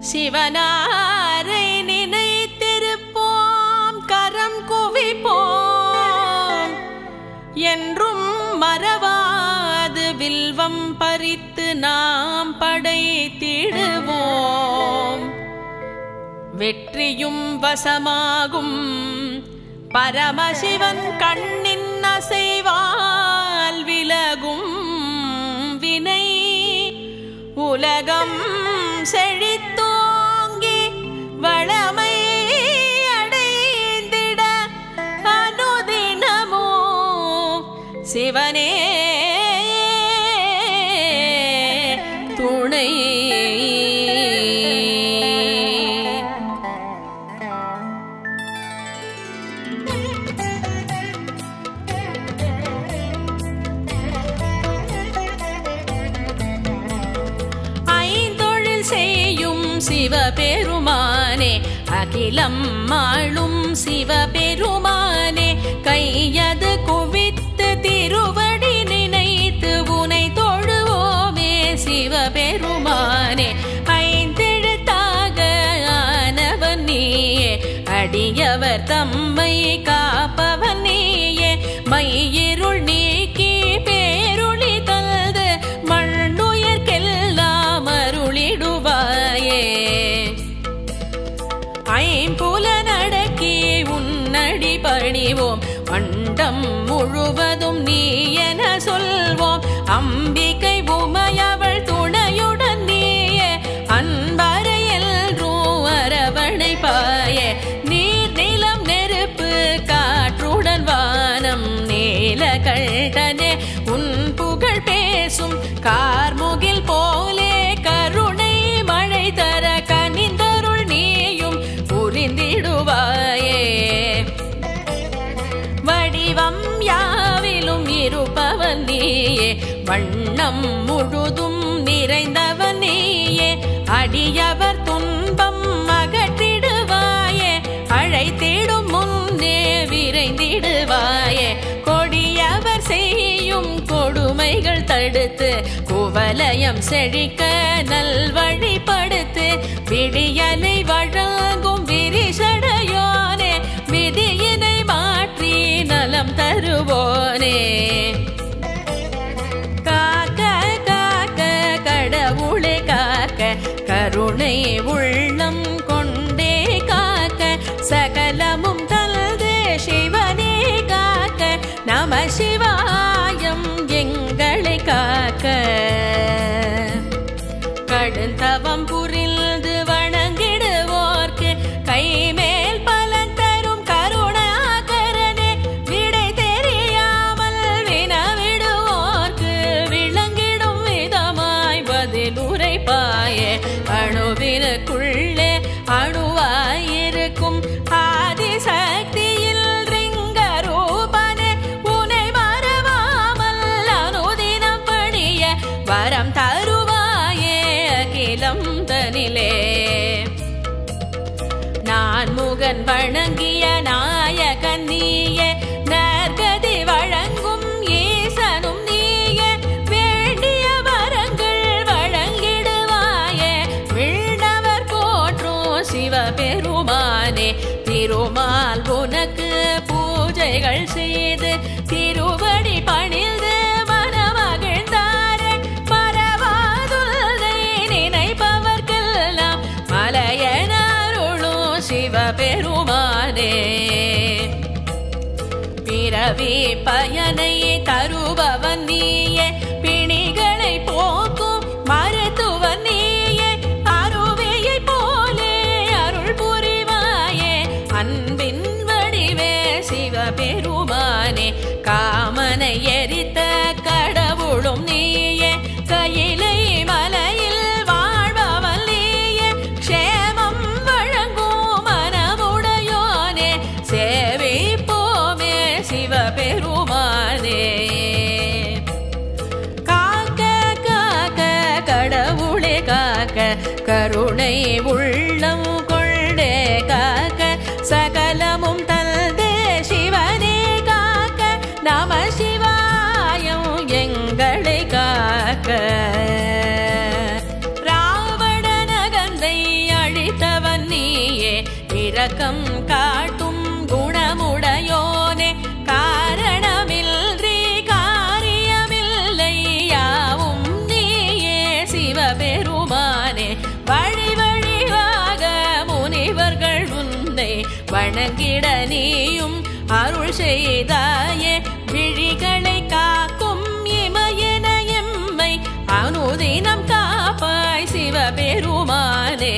சிவனாரை நினைத்திருப்போம், கரம் குவிப்போம், என்றும் மறவாது வில்வம் பறித்து நாம் படைத்திடுவோம். வெற்றியும் வசமாகும் பரமசிவன் கண்ணின் அசைவால் விலகும் வினை. உலகம் செழித்தோங்கி வளமை அடைந்திட அனுதினமோ சிவனே துணை. சிவபெருமானே அகிலம் ஆளும் சிவபெருமானே, கையது குவித்து திருவடி நினைத்து உனை தொழுவோமே சிவபெருமானே. ஐந்தெழுத்தாக ஆனவன் நீயே, அடியவர் தம்மை காப்பவன் நீயே. மையிருள் நீக்கி பேருளி தந்து மண்ணுயர்க்கெல்லாம் அருளிடுவாயே. ஐம்புலனடக்கி உன்னடி பணிவோம், அண்டம் முழுவதும் நீ என சொல்வோம். அம்பிகை உமையவள் துணையுடன் நீயே, அன்பரை எல்லோரும் அரவணைப்பாயே. நீர் நிலம் நெருப்பு காற்றுடன் வானம் நீலகண்டனே, உன் புகழ் பேசும் கார்முகில் போலே கருணை மழை தர கனிந்தருள் நீயும் புரிந்திடுவாயே. வடிவம் யாவிலும் இருப்பவன் நீயே, வண்ணம் முழுதும் நிறைந்தவன் நீயே. அடியவர் துன்பம் அகற்றிடுவாயே, அழைத்திடும் முன்னே விரைந்திடுவாயே. கொடியவர் செய்யும் கொடுமைகள் தடுத்து குவலயம் செழிக்க நல்வழிப்படுத்து. விடியலை வழங்கும் விரிசடையோனே, விதியினை மாற்றி நலம் தருவோனே. காக்க காக்க கடவுளே காக்க, கருணை உள்ளம் கொண்டே காக்க. சகலமும் தல்தே சிவனே காக்க, நம சிவாயம் எங்களை காக்க. கடுந்தவம் புரிந்து வணங்கிடுவோர்க்கு கைமேல் பலன் தரும் கருணாகரனே. விடை தெரியாமல் வினவிடுவோர்க்கு விளங்கிடும் விதமாய் பதில் உரைப்பாயே. அணுவினுக்குள்ளே அணுவாயிருக்கும் ஆதிசக்தியில் ரிங்கரூபனே, உனை மறவாமல் அனுதினம் பணிய வரம் தருவாயே அகிலம் தனிலே. நான் முகன் வணங்கிய நாயகன் நீயே, நற்கதி வழங்கும் ஈசனும் நீயே. வேண்டிய வரங்கள் வழங்கிடுவாயே, விண்ணவர் போற்றும் சிவபெருமானே. திருமால் உனக்கு பூஜைகள் செய்து திருவடி பணிந்து மனமகிழ்ந்தாரே. பரவாதுல்லை நினைப்பவர்க்கெல்லாம் மலையன அருளும் சிவபெருமானே. பிறவி பயனை தருபவன் நீயே, பிணிகளை போக்கும் மருத்துவன் நீயே. அருவியை போலே அருள் புரிவாயே, அன்பின் வடிவே சிவபெருமானே. காமனை எரித்த கடவுளும் நீயே, கையிலை மலையில் வாழ்பவன் நீயே. க்ஷேமம் வழங்கும் மனமுடையோனே, சேவிப்போமே சிவபெருமானே. காக்க காக்க கடவுளே காக்க, கருணை உள்ளம் கொண்டே காக்க. சகலமும் தல்தே சிவனே காக்க, நம சிவாயம் எங்களை காக்க. உலகம் காட்டும் குணமுடையோனே காரணமின்றி காரியமில்லை யாவும் நீயே சிவபெருமானே வழி வழியாக முனிவர்கள் உன்னை வணங்கிட நீயும் அருள் செய்தாயே விழிகளை காக்கும் இமயன எம்மை அனுதினம் காப்பாய் சிவபெருமானே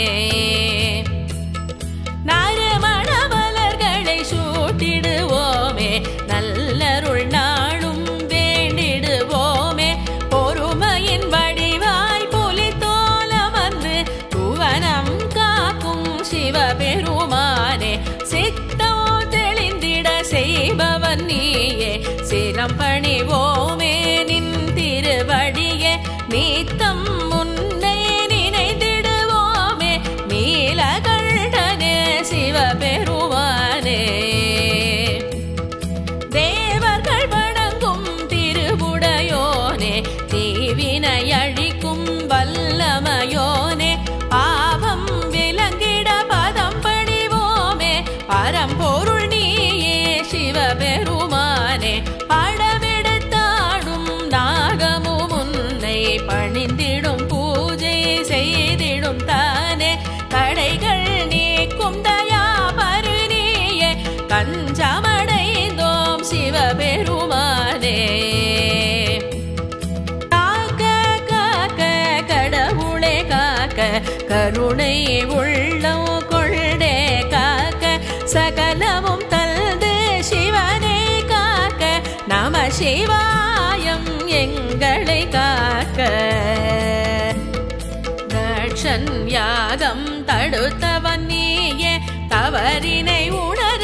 நறுமண மலர்களை சூட்டிடுவோமே நல்லருள் நாளும் வேண்டிடுவோமே பொறுமையின் வடிவாய் புலித்தோல வந்து புவனம் காக்கும் சிவபெருமானே சித்தோ தெளிந்திட செய்பவன் நீயே சிரம் பணிவோமே நின் திருவடியே நீத்தம் முன்னை நினைந்திடுவோமே நீலகண்டனே சிவபெருமானே தேவர்கள் வணங்கும் திருவுடையோனே தீவினை அழிக்கும் வல்லமையோனே பாவம் விலங்கிட பதம் பணிவோமே பரம்பொருள் நீயே சிவபெருமானே படமெடுத்தாடும் நாகமும் உன்னை பணிந்திடும் பூஜை செய்திடும் தானே தடைகள் நீக்கும் தயாபரு நீயே கஞ்சமடைந்தோம் சிவபெருமானே காக்க காக்க கடவுளே காக்க கருணை உள்ளம் கொண்டே காக்க சகலமும் தல்து சிவனே காக்க நம சிவாயம் எங்களை காக்க தட்சன் யாகம் தடுத்தவன் நீயே தவறினை உணர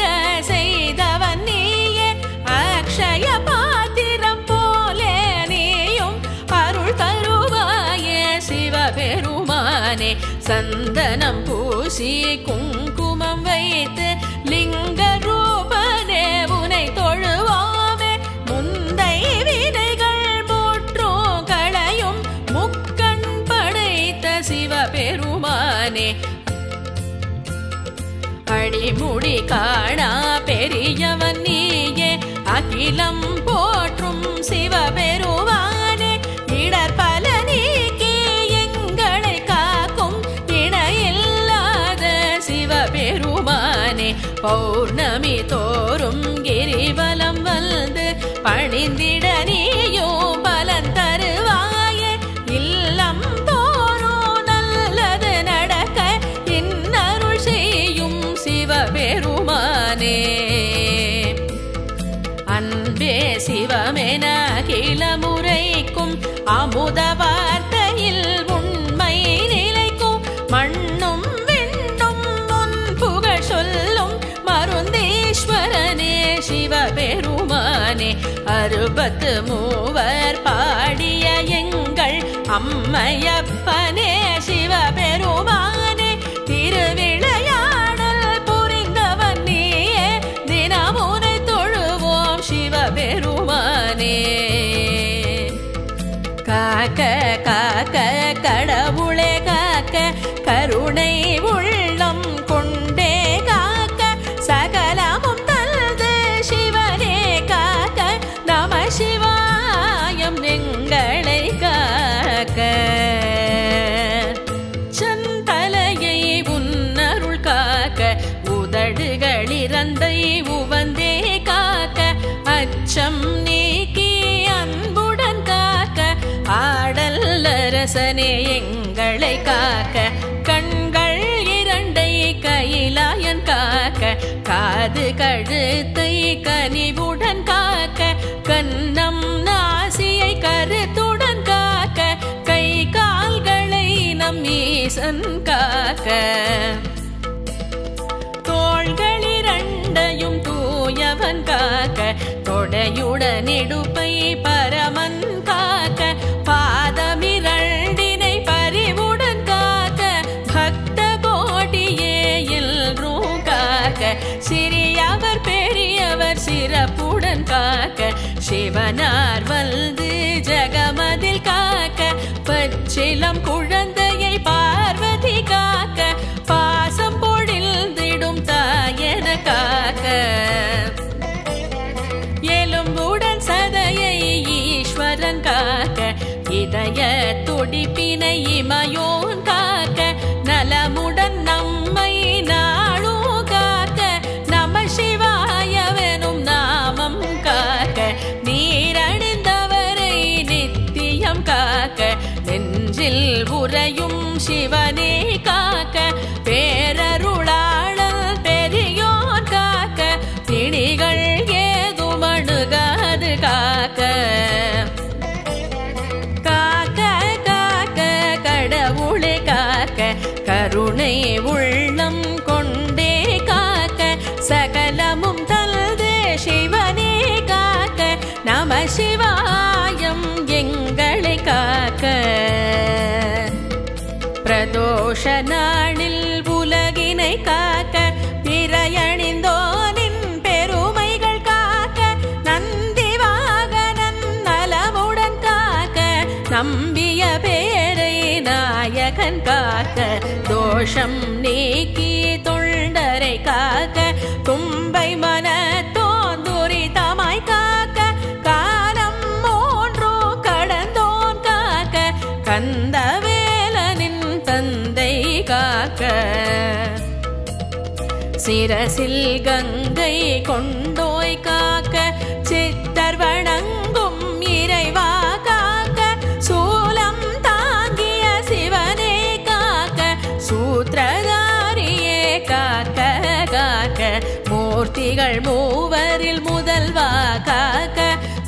செய்தவன் நீயே அக்ஷய பாத்திரம் போலே நீயும் அருள் தருவாயே சிவபெருமானே சந்தனம் பூசி குங்குமம் வைத்து லிங்க ரூபனே உனை தொழுவோமே முந்தை வினைகள் முற்றும் களையும் முக்கண் படைத்த சிவபெருமானே அடிமுடி காணா பெரியவன் நீயே அகிலம் போற்றும் சிவபெருமானே இடர் பல நீக்கி எங்களை காக்கும் இணையில்லாத சிவபெருமானே பௌர்ணமி தோறும் கிரிவலம் வந்து பணிந்திட நீயும் பலன் தருவாயே இல்லம் தோறும் நல்லது நடக்க இன்னருள் செய்யும் சிவபெருமானே அன்பே சிவமென கிளமுறைக்கும் அமுத வார்த்தையில் உண்மை நிலைக்கும் மண்ணும் விண்ணும் முன் புகழ் சொல்லும் மருந்தீஸ்வரனே சிவபெருமானே அறுபத்து மூவர் பாடிய எங்கள் அம்மையப்பனே சிவபெருமானே திருவிளையாடல் புரிந்தவன் நீயே தினமுனை தொழுவோம் சிவபெருமானே காக்க காக்க கடவுளே காக்க கருணை உள்ளம் கொண்டே காக்க சகலமும் தல்து சிவனே காக்க நம சிவாயம் எங்களை காக்க சந்தலையை உன்னருள் காக்க உதடுகளிறந்தை உவந்தே காக்க அச்சம் நீக்கி அன்புடன் காக்க ஆடல் அரசனே எங்களை காக்க கண்கள் இரண்டை கையிலாயன் காக்க காது கழுத்தை கனிவுடன் காக்க கன்னம் நாசியை கருத்துடன் காக்க கை கால்களை நம் ஈசன் காக்க தோள்களிரண்டையும் தூயவன் காக்க தொடையுடன் இடுப்பை பரமன் காக்க பாதமிரண்டினை பரிவுடன் காக்க பக்த கோடியே எல்லோரும் காக்க சிறியவர் பெரியவர் சிறப்புடன் காக்க சிவனார் வந்து ஜகமதில் காக்க பச்சிலம் குழந்தையை பார்வதி காக்க பாசம் பொழிந்திடும் தாய பேரில் உறையும் சிவனே காக்க பேரருளாளல் பெரியோர் காக்க பிணிகள் ஏதும் அணுகாது காக்க காக்க காக்க கடவுளே காக்க கருணை உள்ளம் கொண்டே காக்க சகலமும் தல்தே சிவனே காக்க நம சிவாயம் எங்களை காக்க பிரதோஷ நாளில் உலகினை காக்க பிறையணிந்தோனின் பெருமைகள் காக்க நந்தி வாகனன் நலமுடன் காக்க நம்பிய பேரை நாயகன் காக்க தோஷம் நீக்கி தொண்டரை காக்க தும்பை மன தோந்துரிதமாய் காக்க காலம் மூன்று கடந்தோன் காக்க கந்தவேலனின் தந்தை காக்க சிரசில் கங்கை கொண்டோய் காக்க சித்தர் வணங்கும் இறைவா காக்க சூலம் தாங்கிய சிவனே காக்க சூத்திரதாரியே காக்க காக்க மூர்த்திகள் மூவரில் முதல்வா காக்க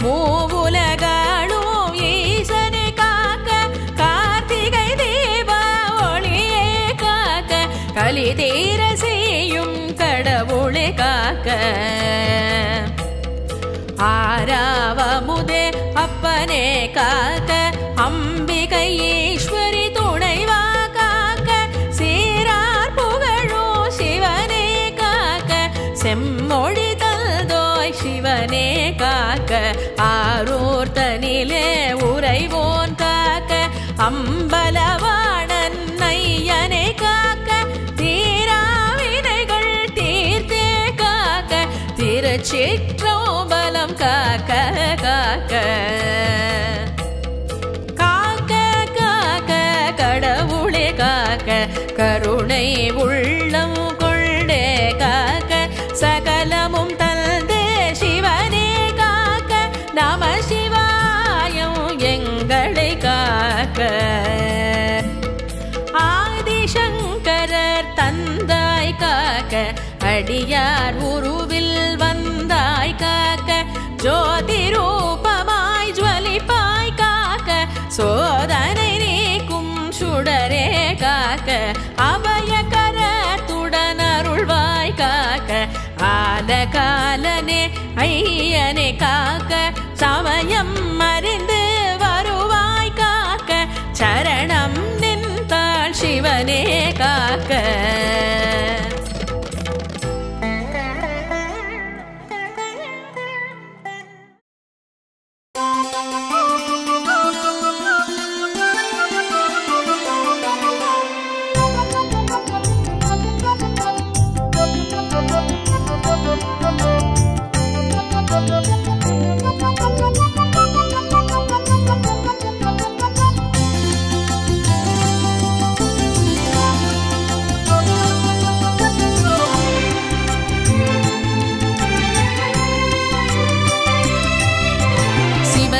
மூவுலகாளும் ஈசனே காக்க கார்த்திகை தீப ஒளியே காக்க கலி தீர செய்யும் கடவுளே காக்க ஆராவமுதே அப்பனே காக்க அம்பிகை ஈஸ்வரி துணைவா காக்க சீரார் புகழோ சிவனே காக்க செம்மொழி தல்தோய் சிவனே காக்க ஆரூர் தனிலே உறைவோன் காக்க அம்பலவாணன் ஐயனே காக்க தீராவினைகள் தீர்த்தே காக்க திருச்சிற்றம்பலம் காக்க காக்க காக்க காக்க கடவுளே காக்க கருணை உள்ளம் கொண்டே காக்க சகலமும் தல்தே சிவனே காக்க நம சிவாயம் எங்களை காக்க ஆதிசங்கரர் தந்தாய் காக்க அடியார் உருவில் வந்தாய் காக்க ஜோதி ரூபமாய் ஜுவலிப்பாய் காக்க சோதனை நீக்கும் சுடரே காக்க அபயகரத்துடன் அருள்வாய் காக்க ஆலகாலனே ஐயனே காக்க சமயம் அறிந்து வருவாய் காக்க சரணம் நின்றாள் சிவனே காக்க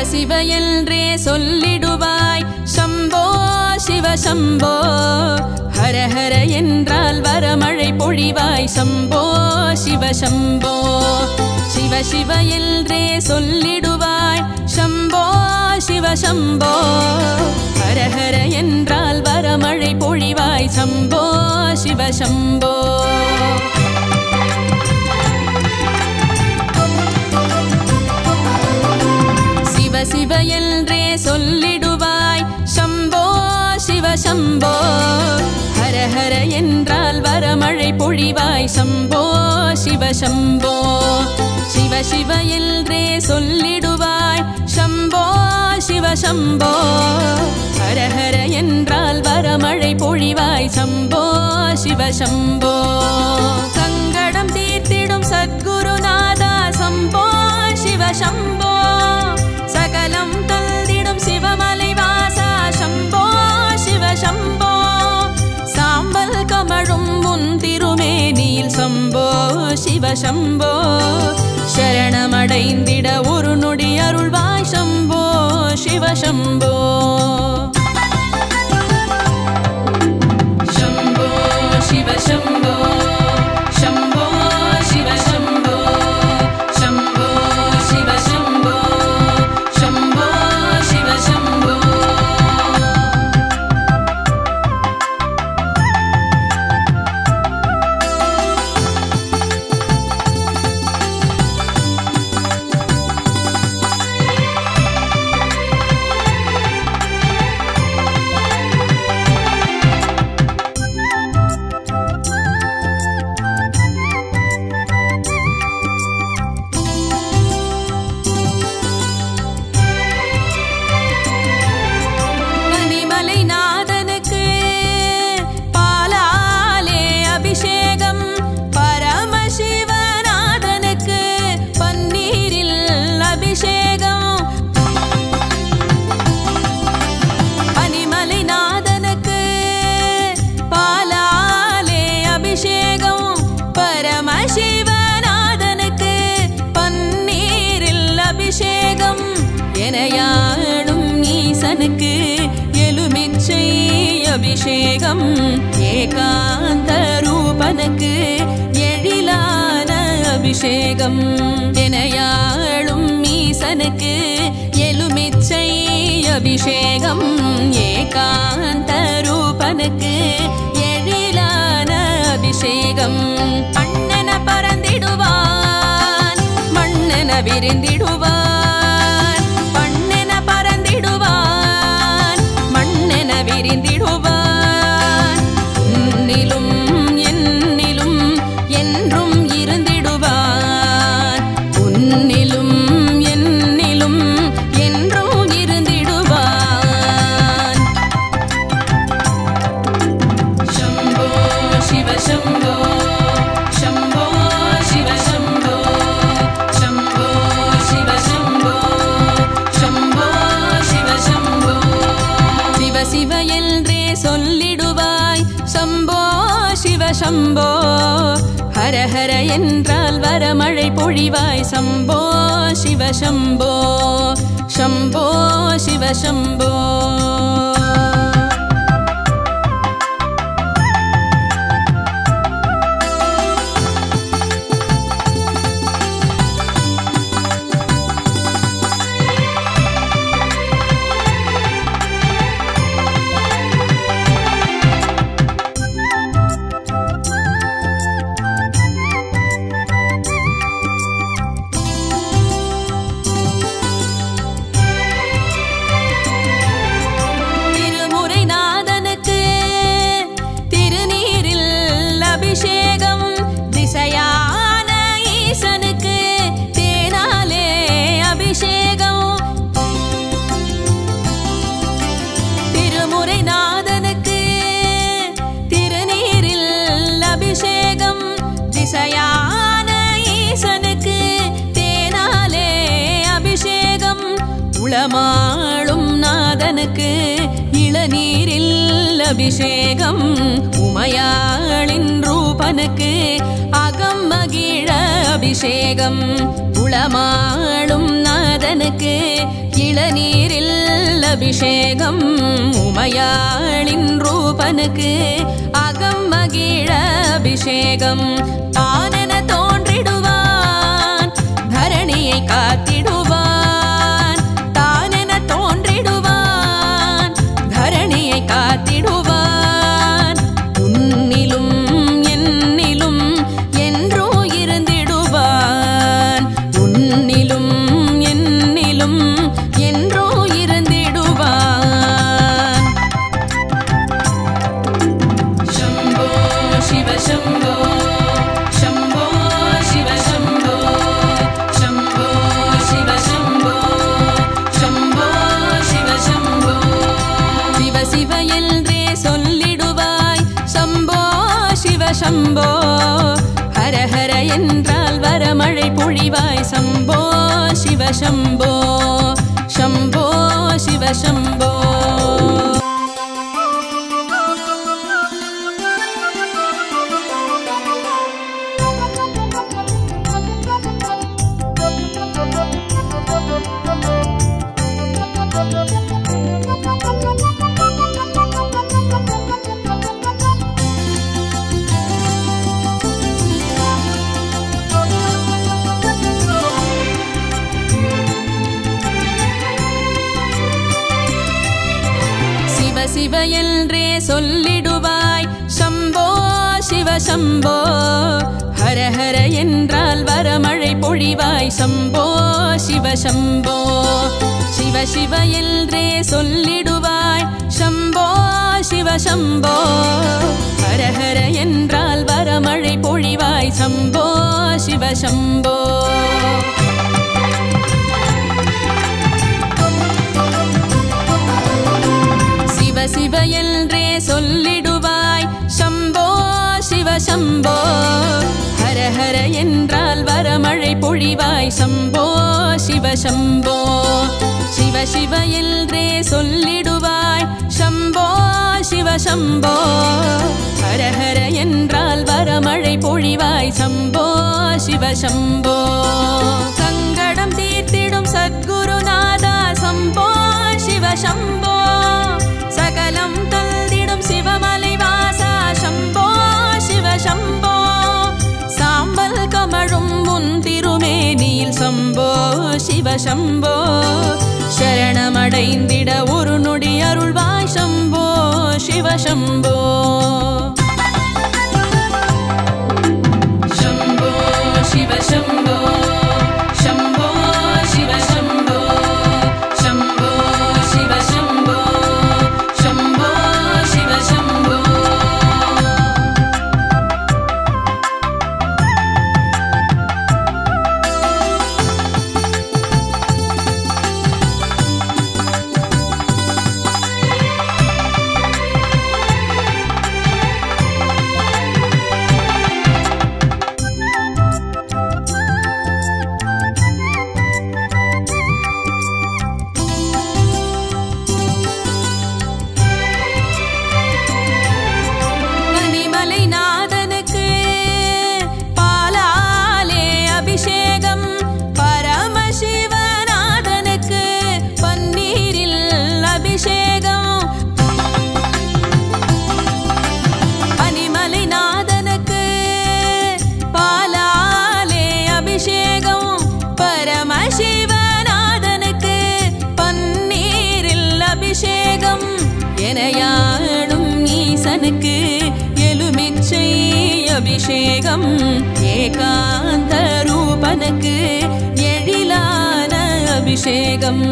சிவ என்றே சொல்லிடுவாய் சம்போ சிவ சம்போ ஹர ஹர என்றால் வரமழை பொழிவாய் சம்போ சிவ சம்போ சிவ சிவ என்றே சொல்லிடுவாய் சம்போ சிவ சம்போ ஹர ஹர என்றால் வரமழை பொழிவாய் சம்போ சிவ சம்போ சிவ என்றே சொல்லிடுவாய் சம்போ சிவ சம்போ ஹர ஹர என்றால் வரமழை பொழிவாய் சம்போ சிவ சம்போ சிவ சிவ என்றே சொல்லிடுவாய் சம்போ சிவ சம்போ ஹர ஹர என்றால் வரமழை பொழிவாய் சம்போ சிவ சம்போ சங்கடம் தீர்த்திடும் சத்குருநாதா சம்போ சிவ சம்போ சகலம் தல்திடும் சிவமலை வாசா சம்போ சிவ சம்போ சாம்பல் கமழும் முன் திருமேனியில் சம்போ சிவ சம்போ சரணமடைந்திட ஒரு நொடி அருள்வாய் சம்போ சிவ சம்போ எனையாளும் ஈசனுக்கு எலுமிச்சை அபிஷேகம் ஏகாந்த ரூபனுக்கு எழிலான அபிஷேகம் எனையாளும் ஈசனுக்கு எலுமிச்சை அபிஷேகம் ஏகாந்த ரூபனுக்கு எழிலான அபிஷேகம் அண்ணன பறந்திடுவான் மண்ணென விரிந்திடுவான் பண்ணென பறந்திடுவான் மண்ணென விரிந்திடுவான் உன்னிலும் என்னிலும் என்றும் இருந்திடுவான் உன்னிலும் என்னிலும் என்றும் இருந்திடுவான் சம்போ சிவ சம்போ சம்போ சிவ சம்போ சம்போ சிவ சம்போ சம்போ சிவ சம்போ சிவ சிவ என்றே சொல்லிடுவாய் சம்போ சிவ சம்போ ஹர ஹர என்றால் வரமழை பொழிவாய் சம்போ சிவ சம்போ சம்போ சிவ சம்போ திருமுறைநாதனுக்கு திருநீரில் அபிஷேகம் திசையான ஈசனுக்கு தேனாலே அபிஷேகம் திருமுறைநாதனுக்கு திருநீரில் அபிஷேகம் திசையான ஈசனுக்கு தேனாலே அபிஷேகம் உளமாளும் நாதனுக்கு இளநீரில் அபிஷேகம் உமையாளின் ரூபனுக்கு அகம் மகிழ அபிஷேகம் உளமாளும் நாதனுக்கு இளநீரில் அபிஷேகம் உமையாளின் ரூபனுக்கு அகம் மகிழ அபிஷேகம் தானென தோன்றிடுவான் தரணியை காத்திடுவான் தானென தோன்றிடுவான் தரணியை காத்திடுவான் உன்னிலும் என்னிலும் என்றோ இருந்திடுவான் உன்னிலும் என்னிலும் என்றோ இருந்திடுவான் சம்போ சிவ சம்போ சம்போ சிவ சம்போ சம்போ சிவ சம்போ சம்போ சிவ சம்போ சிவ சிவ என்றே சொல்லிடுவாய் சம்போ சிவ சம்போ ஹர ஹர என்றால் வரமழை பொழிவாய் சம்போ சிவ சம்போ சம்போ சிவ சம்போ சிவ சிவ என்றே சொல்லிடுவாய் சம்போ சிவ சம்போ ஹர ஹர என்றால் வரமழை பொழிவாய் சம்போ சிவ சம்போ சிவ சிவ என்றே சொல்லிடுவாய் சம்போ சிவ சம்போ ஹர ஹர என்றால் வரமழை பொழிவாய் சம்போ சிவ சம்போ சிவ சிவ என்றே சொல்லிடுவாய் சம்போ சிவ சம்போ ஹர ஹர என்றால் வரமழை பொழிவாய் சம்போ சிவ சம்போ சிவ சிவ என்றே சொல்லிடுவாய் சம்போ சிவ சம்போ ஹர ஹர என்றால் வரமழை பொழிவாய் சம்போ சிவ சம்போ சங்கடம் தீர்த்திடும் சத்குருநாதா சம்போ சம்போ சரணமடைந்திட ஒரு நொடி அருள்வாய் சம்போ சிவ சம்போ சம்போ சிவ சம்போ சம்போ சிவ சம்போ சம்போ சிவ சம்போ சம்போ சிவ சம்போ எனையாளும் ஈசனுக்கு எலுமிச்சை அபிஷேகம் ஏகாந்த ரூபனுக்கு எழிலான அபிஷேகம்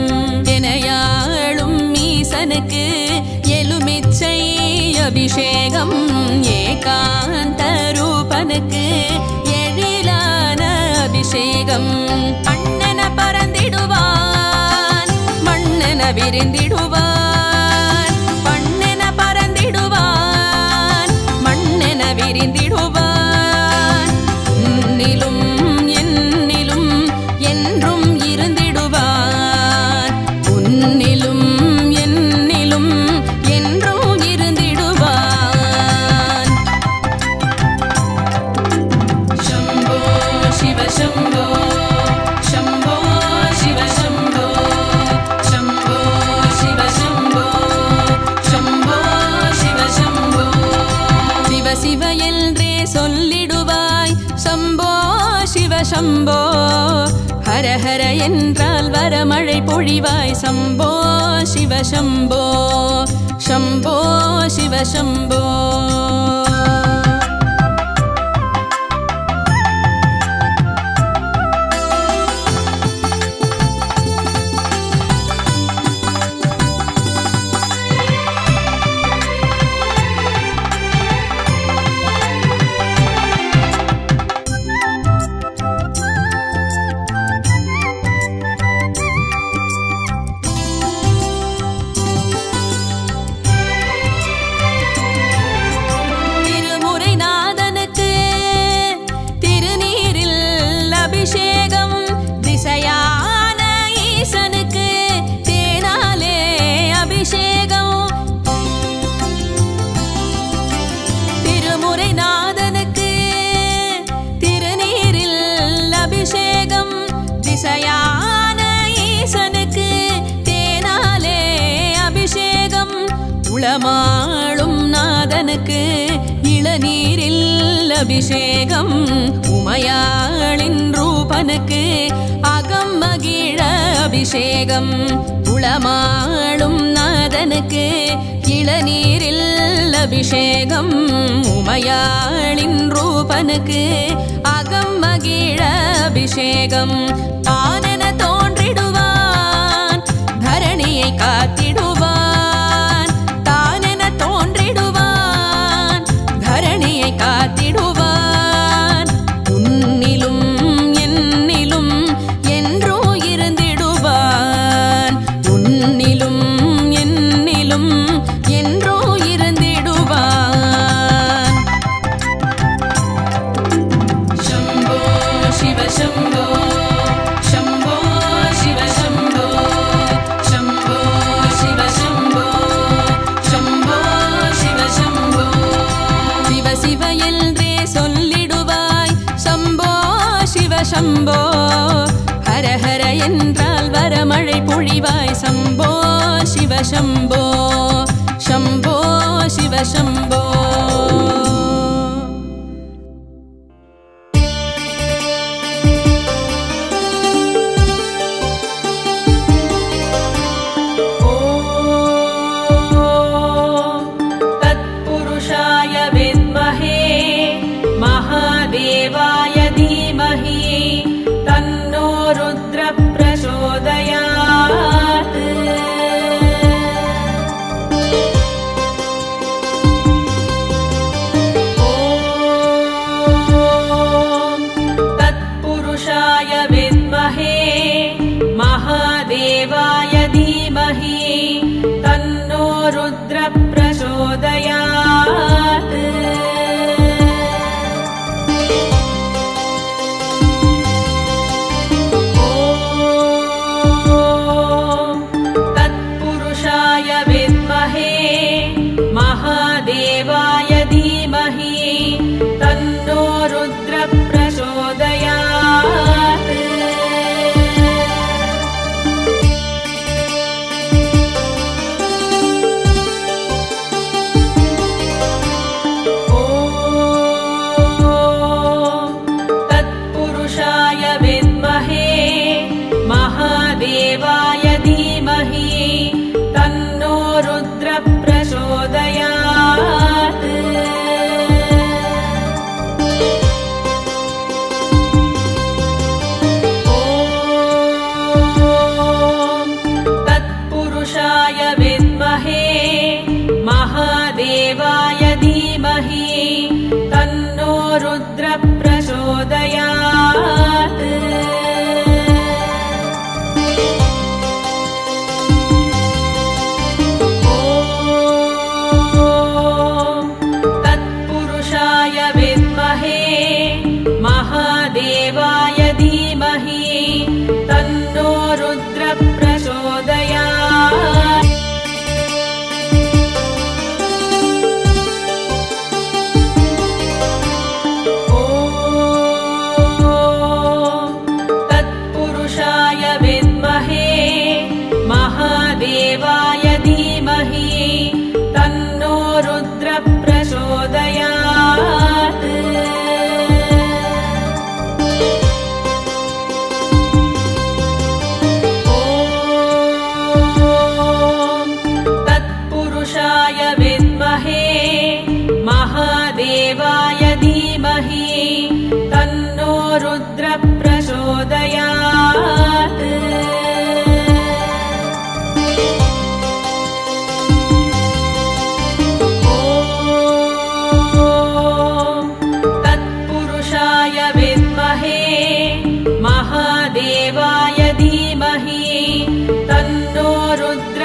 எனையாளும் ஈசனுக்கு எலுமிச்சை அபிஷேகம் ஏகாந்த ரூபனுக்கு எழிலான அபிஷேகம் அண்ணன பறந்திடுவான் மண்ணென விரிந்திடுவான் விரிந்திடுவான் உன்னிலும் என்னிலும் என்றும் இருந்திடுவான் உன்னிலும் என்னிலும் என்றும் இருந்திடுவான் சம்போ சிவ சம்போ சம்போ சிவ சம்போ சம்போ சிவ சம்போ சம்போ சிவ சம்போ சிவ சிவ என்றே சொல்லிடுவாய் சம்போ சிவ சம்போ ஹர ஹர என்றால் வரமழை பொழிவாய் சம்போ சிவ சம்போ சம்போ சிவ சம்போ திசையான ஈசனுக்கு தேனாலே அபிஷேகம் உளமாளும் நாதனுக்கு இளநீரில் அபிஷேகம் உமையாளின் ரூபனுக்கு அகம் மகிழ அபிஷேகம் உளமாளும் நாதனுக்கு இளநீரில் அபிஷேகம் உமையாளின் ரூபனுக்கு அகம் மகிழ அபிஷேகம் ஆனென தோன்றிடுவான் தரணியை காத்திடுவான் தானென தோன்றிடுவான் தரணியை காத்திடுவான் உன்னிலும் என்னிலும் என்றோ இருந்திடுவான் உன்னிலும் என்னிலும் என்றோ இருந்திடுவான் சம்போ சிவ சம்போ சம்போ சிவ சம்போ சம்போ சிவ சம்போ சம்போ சிவ சம்போ சிவ சிவ என்றே சொல்லிடுவாய் சம்போ சிவ சம்போ ஹர ஹர என்றால் வரமழை பொழிவாய் சம்போ சிவ சம்போ சம்போ சிவ சம்போ धीमहि तन्नो रुद्र प्रचोदयात्। तत्पुरुषाय विद्महे महादेवाय धीमहि तन्नो रुद्र प्रचोदयात्। तत्पुरुषाय विद्महे महादेवाय धीमहि तन्नो रुद्र प्रचोदयात्। तत्पुरुषाय विद्महे महादेवाय धीमहि तन्नो रुद्र प्रचोदयात्। तत्पुरुषाय विद्महे महादेवाय धीमहि तन्नो रुद्र प्रचोदयात्। तत्पुरुषाय विद्महे महादेवाय धीमहि तन्नो रुद्र प्रचोदयात्। तत्पुरुषाय विद्महे महादेवाय धीमहि तन्नो रुद्र प्रचोदयात्। तत्पुरुषाय विद्महे महादेवाय धीमहि तन्नो रुद्र